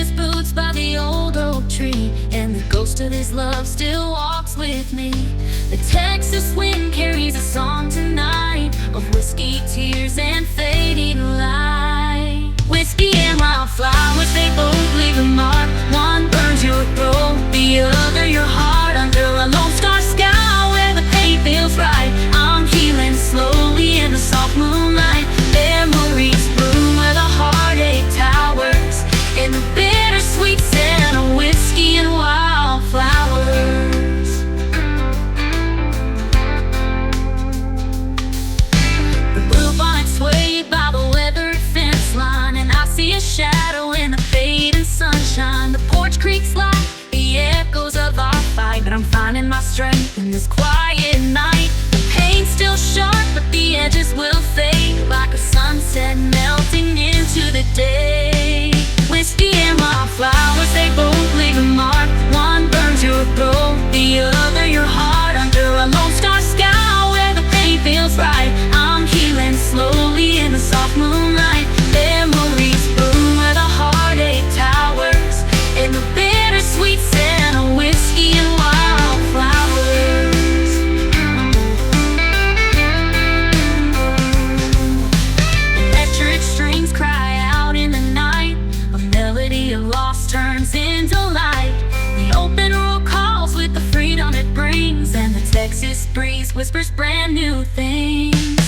his boots by the old oak tree, and the ghost of his love still walks with me. The Texas wind carries a song tonight of whiskey, tears, and fading light. Whiskey and wildflowers, they both leave a mark. One burns your throat, the other your heart. Under a lone star sky where the pain feels right, I'm healing slowly in the soft moonlight. Memories bloom where the heartache towers, in the bittersweet scent of whiskey and wildflowers. The bluebonnets sway by the weathered fence line, and I see a shadow in the fading sunshine. The porch creaks like the echoes of our fight, but I'm finding my strength in this quiet night. The pain's still sharp, but the edges will fade like a sunset melting into the day. Whiskey and wildflowers, they both leave a mark. One burns your throat, the other your heart. Under a lone star sky where the pain feels right, I'm healing slowly in the soft moonlight. Memories bloom where the heartache towers, in the bittersweet scent of whiskey and wildflowers. Electric strings cry out in the night, a melody of loss turns into light. The open road calls with the freedom it brings, and the Texas breeze whispers brand new things.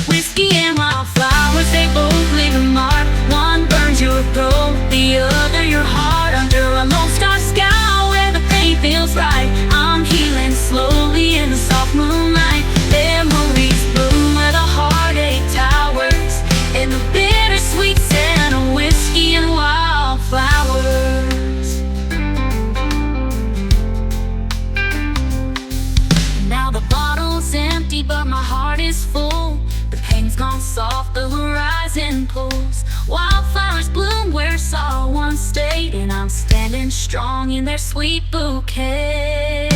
Whiskey and wildflowers, they both leave a mark. One burns your throat, the other your heart. Under a lone star sky where the pain feels right, I'm healing slowly in the soft moonlight. Memories bloom where the heartache towers, in the bittersweet scent of whiskey and wildflowers. Now the bottle's empty, but my heart is full. The pain's gone soft, the horizon pulls. Wildflowers bloom where sorrow once stayed, and I'm standing strong in their sweet bouquet.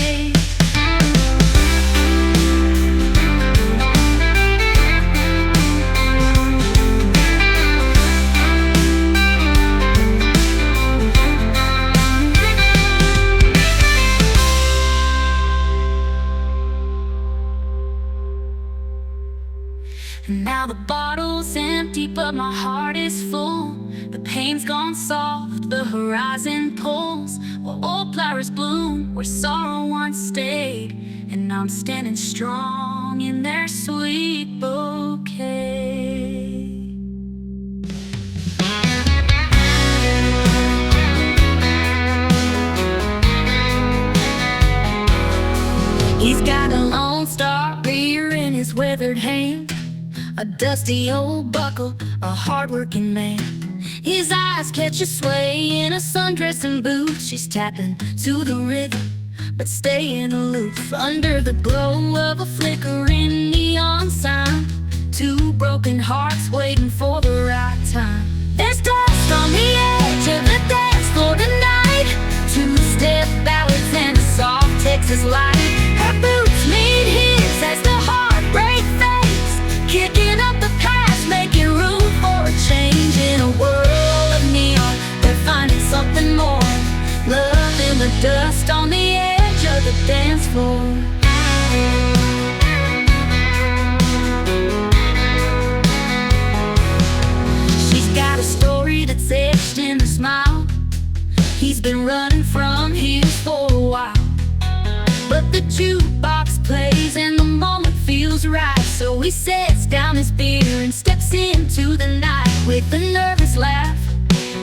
Now the bottle's empty, but my heart is full. The pain's gone soft, the horizon pulls. While old flowers bloom where sorrow once stayed, and I'm standing strong in their sweet bouquet. He's got a lone star rear in his weathered hand, a dusty old buckle, a hard-working man. His eyes catch a sway in a sundress and boots. She's tapping to the rhythm, but staying aloof. Under the glow of a flickering neon sign, two broken hearts waiting for the right time. There's dust on the edge of the dance floor tonight, two-step ballads and a soft Texas light. Her boots meet his as the heartbreak fades, kicking up the past, making room for a change. In a world of neon, they're finding something more, love in the dust on the edge of the dance floor. She's got a story that's etched in the smile. He's been running from his for a while, but the jukebox plays and the moment feels right. So he sets down his beer and steps into the night. With a nervous laugh,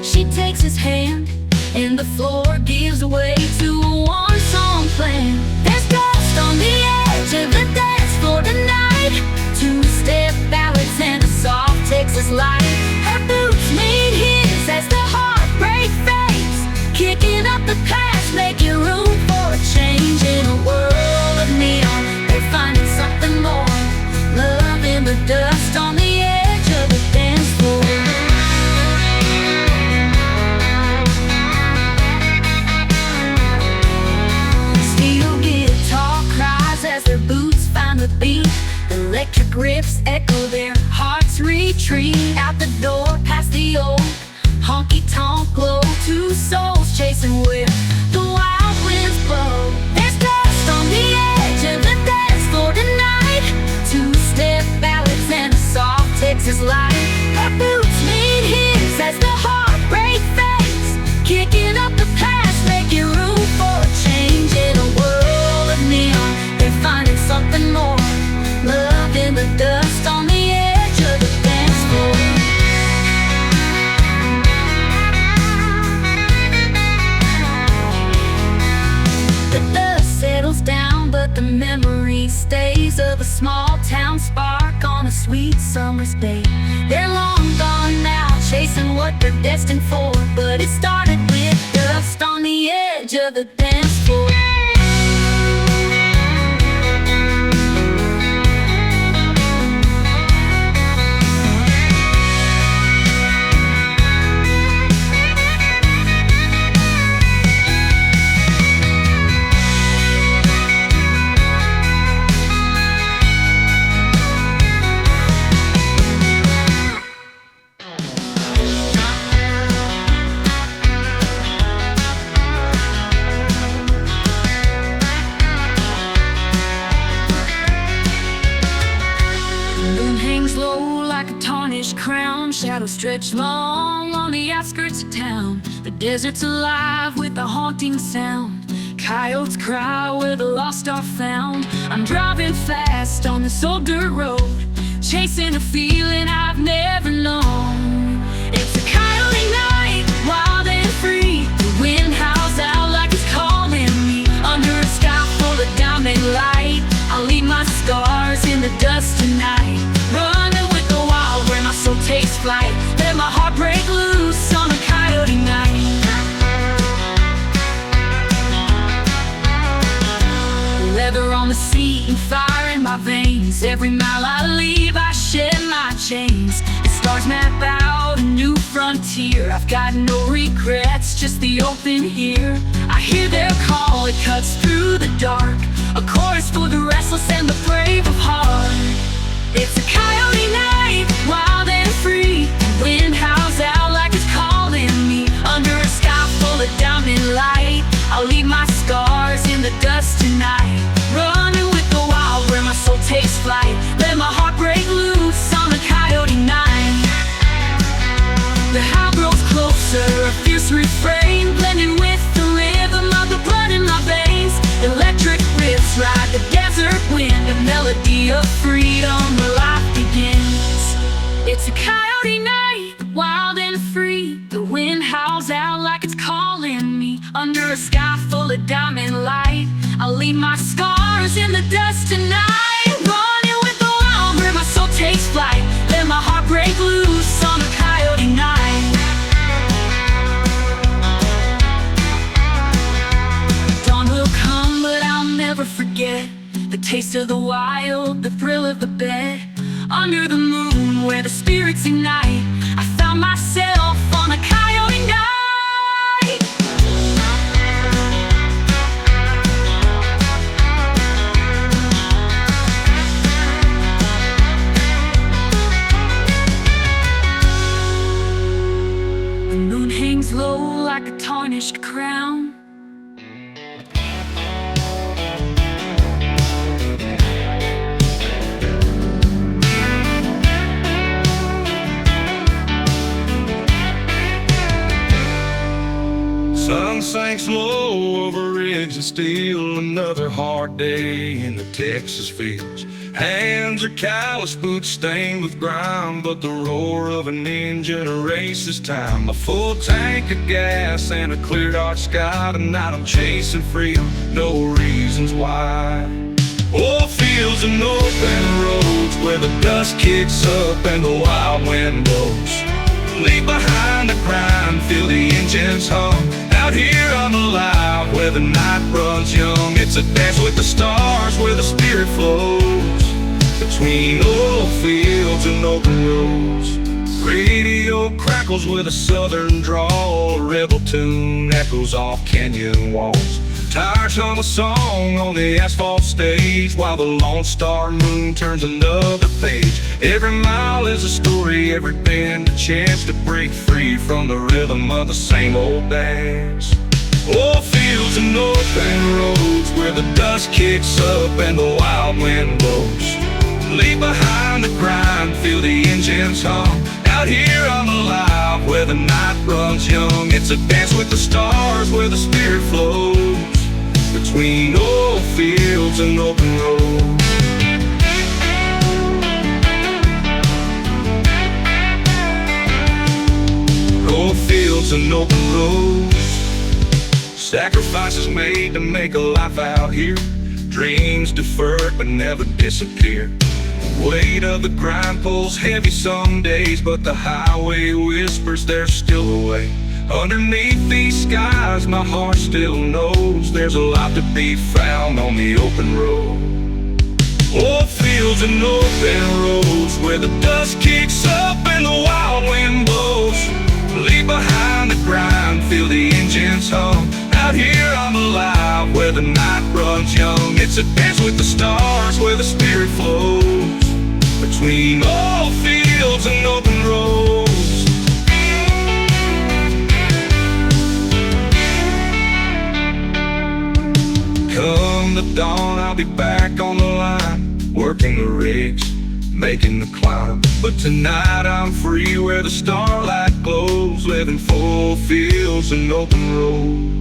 she takes his hand, and the floor gives way to a one-song plan. There's dust on the edge of the dance floor tonight, two-step ballads and a soft Texas light. Her boots meet his as the heartbreak fades, kicking up the past, making room for a change. In a world of neon, they're finding something more, love in the dust on the edge of the dance floor. Steel guitar cries as their boots find the beat. Electric riffs echo, their hearts retreat. Out the door past the old honky honky-tonk glow. Two souls chasing where the wild winds blow. There's dust on the edge of the dance floor tonight. Two-step ballads and a soft Texas light. Our boots meet his as the heartbreak fades, kicking up the past, making room for a change. In a world of neon, they're finding something more. Love in the dust on the edge of the dance floor. The dust settles down, but the memory stays of a small town spark on a sweet summer's day. They're long gone now, chasing what they're destined for, but it started with dust on the edge of the dance floor. Crown, shadows stretch long on the outskirts of town. The desert's alive with a haunting sound. Coyotes cry where the lost are found. I'm driving fast on this old dirt road, chasing a feeling I've never known. It's a coyote night, wild and free. The wind howls out like it's calling me. Under a sky full of diamond light, I'll leave my scars in the dust tonight. Running with the wild where my soul takes flight. Let my heart break loose on a coyote night. Leather on the seat and fire in my veins. Every mile I leave I shed my chains. The stars map out a new frontier. I've got no regrets, just the open here. I hear their call, it cuts through the dark. A chorus for the restless and the brave of heart. It's a coyote night, wild and free. The wind howls out like it's calling me. Under a sky full of diamond light, I'll leave my scars in the dust tonight. Running with the wild where my soul takes flight. Let my heart break loose on a coyote night. The howl grows closer, a fierce refrain, blending with the rhythm of the blood in my veins. Electric riffs ride the desert wind, a melody of freedom where life begins. It's a coyote night, wild and free. The wind howls out like it's calling me. Under a sky full of diamond light, I'll leave my scars in the dust tonight. Running with the wild where my soul takes flight. Let my heart break loose on a coyote night. Dawn will come, but I'll never forget the taste of the wild, the thrill of the bed. Under the moon where the spirits ignite, I found myself on a coyote night. The moon hangs low like a tarnished crown. Sun sinks low over ridge and steel. Another hard day in the Texas fields. Hands are calloused, boots stained with grime, but the roar of an engine erases time. A full tank of gas and a clear dark sky. Tonight I'm chasing freedom, no reasons why. Oil fields and open roads where the dust kicks up and the wild wind blows. Leave behind the grind, feel the engines hum. Out here I'm alive, where the night runs young. It's a dance with the stars, where the spirit flows. Between oil fields and open roads. Radio crackles with a southern drawl, a rebel tune echoes off canyon walls. Tires hum a song on the asphalt stage, while the Lone Star moon turns another page. Every mile is a story, every bend a chance to break free from the rhythm of the same old dance. Oh, fields and open roads where the dust kicks up and the wild wind blows. Leave behind the grind, feel the engines hum. Out here I'm alive, where the night runs young. It's a dance with the stars, where the spirit flows between old fields and open roads. Old fields and open roads. Sacrifices made to make a life out here. Dreams deferred but never disappear. Weight of the grind pulls heavy some days, but the highway whispers there's still a way. Underneath these skies my heart still knows there's a lot to be found on the open road. Old fields and open roads where the dust kicks up and the wild wind blows. Leave behind the grind, feel the engines hum. Out here I'm alive, where the night runs young. It's a dance with the stars, where the spirit flows between old fields and open roads. Come the dawn, I'll be back on the line, working the rigs, making the climb. But tonight I'm free where the starlight glows, living full fields and open roads.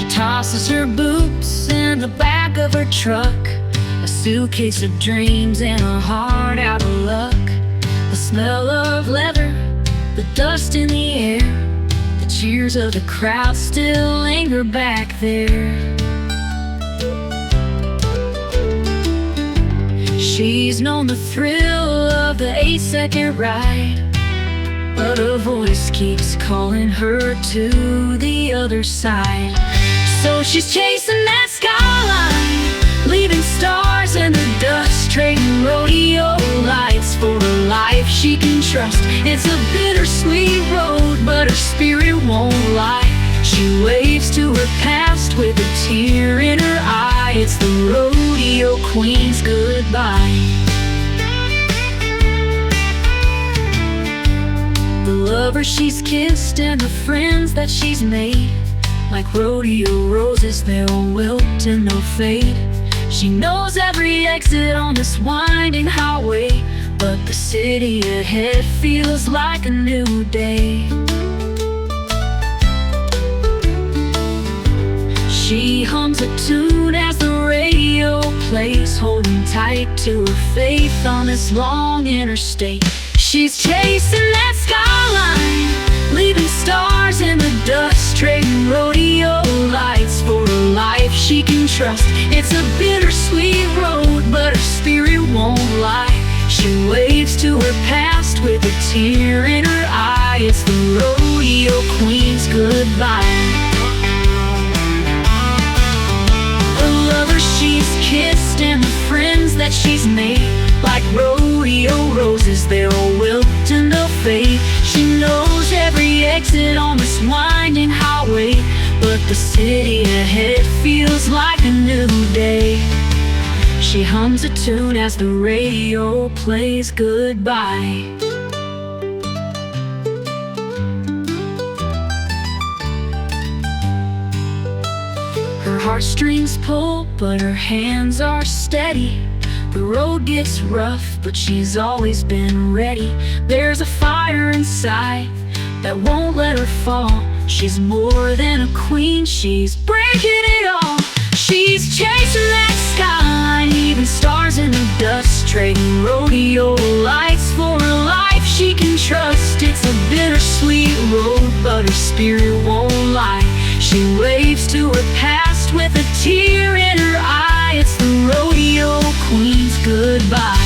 Tosses her boots in the back of her truck, a suitcase of dreams and a heart out of luck. The smell of leather, the dust in the air, the cheers of the crowd still linger back there. She's known the thrill of the 8-second ride, but a voice keeps calling her to the other side. So she's chasing that skyline, leaving stars in the dust, trading rodeo lights for a life she can trust. It's a bittersweet road, but her spirit won't lie. She waves to her past with a tear in her eye. It's the rodeo queen's goodbye. The lover she's kissed and the friends that she's made, like rodeo roses, they'll wilt and they'll fade. She knows every exit on this winding highway, but the city ahead feels like a new day. She hums a tune as the radio plays, holding tight to her faith on this long interstate. She's chasing that skyline, leaving stars in the dust, trading rodeo lights for a life she can trust. It's a bittersweet road, but her spirit won't lie. She waves to her past with a tear in her eye. It's the rodeo queen's goodbye. The lover she's kissed and the friends that she's made, like rodeo roses, they'll wilt and they'll fade. She knows every exit on this winding highway, but the city ahead feels like a new day. She hums a tune as the radio plays goodbye. Her heartstrings pull, but her hands are steady. The road gets rough, but she's always been ready. There's a fire inside that won't let her fall. She's more than a queen, she's breaking it all. She's chasing that skyline, leaving stars in the dust, trading rodeo lights for a life she can trust. It's a bittersweet road, but her spirit won't lie. She waves to her past with a tear in her eye. It's the rodeo queen's goodbye.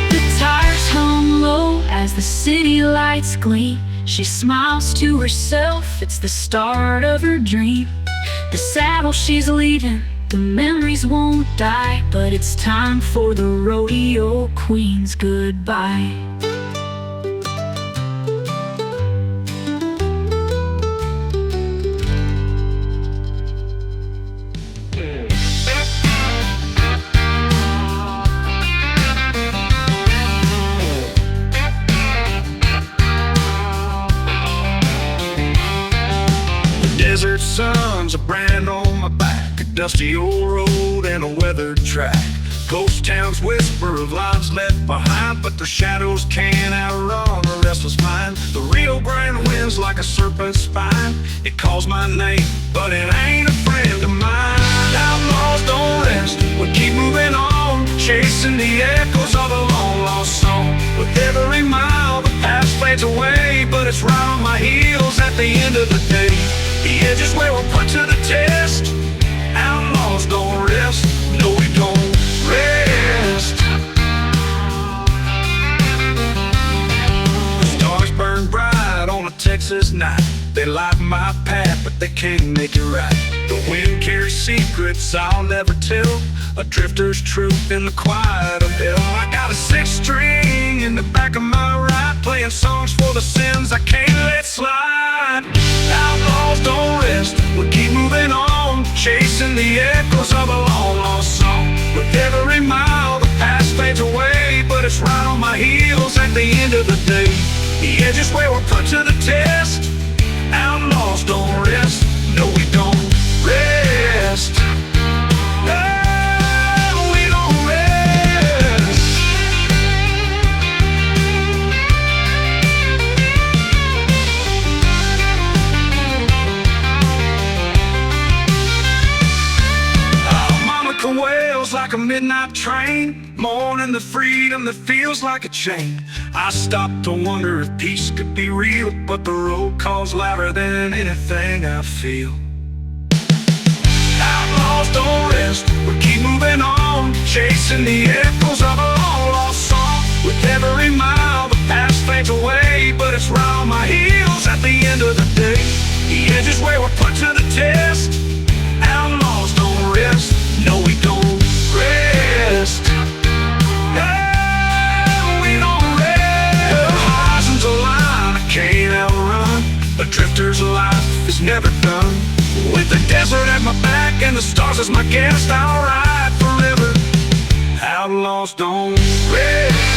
The tires hum low as the city lights gleam. She smiles to herself, it's the start of her dream. The saddle she's leaving, the memories won't die, but it's time for the rodeo queen's goodbye. Desert sun's a brand on my back, a dusty old road and a weathered track. Ghost towns whisper of lives left behind, but their shadows can't outrun a restless mind. The Rio Grande winds like a serpent's spine. It calls my name, but it ain't a friend of mine. Outlaws don't rest, we keep moving on, chasing the echoes of a long lost song. With every mile the past fades away, but it's right on my heels at the end of the day. The edge is where we're put to the test. Outlaws don't rest, no we don't rest. The stars burn bright on a Texas night. They light my path, but they can't make it right. The wind carries secrets I'll never tell, a drifter's truth in the quiet of hell. I got a sixth string in the back of my ride, playing songs for the sins I can't let slide. Outlaws don't rest, we keep moving on, chasing the echoes of a long lost song. With every mile the past fades away, but it's right on my heels at the end of the day. The edge is where we're put to the test. Outlaws don't rest, no we don't rest. No, we don't rest. Oh, Monica wails like a midnight train, mourning the freedom that feels like a chain. I stop to wonder if peace could be real, but the road calls louder than anything I feel. Outlaws don't rest, we keep moving on, chasing the echoes of a long lost song. With every mile the past fades away, but it's right on my heels at the end of the day. The edge is where we're put to the test. Outlaws don't rest, no we don't rest. No, we don't rest. The horizon's a line I can't outrun, a drifter's life is never done. With the desert at my back and the stars as my guest, I'll ride forever. Outlaws don't rest.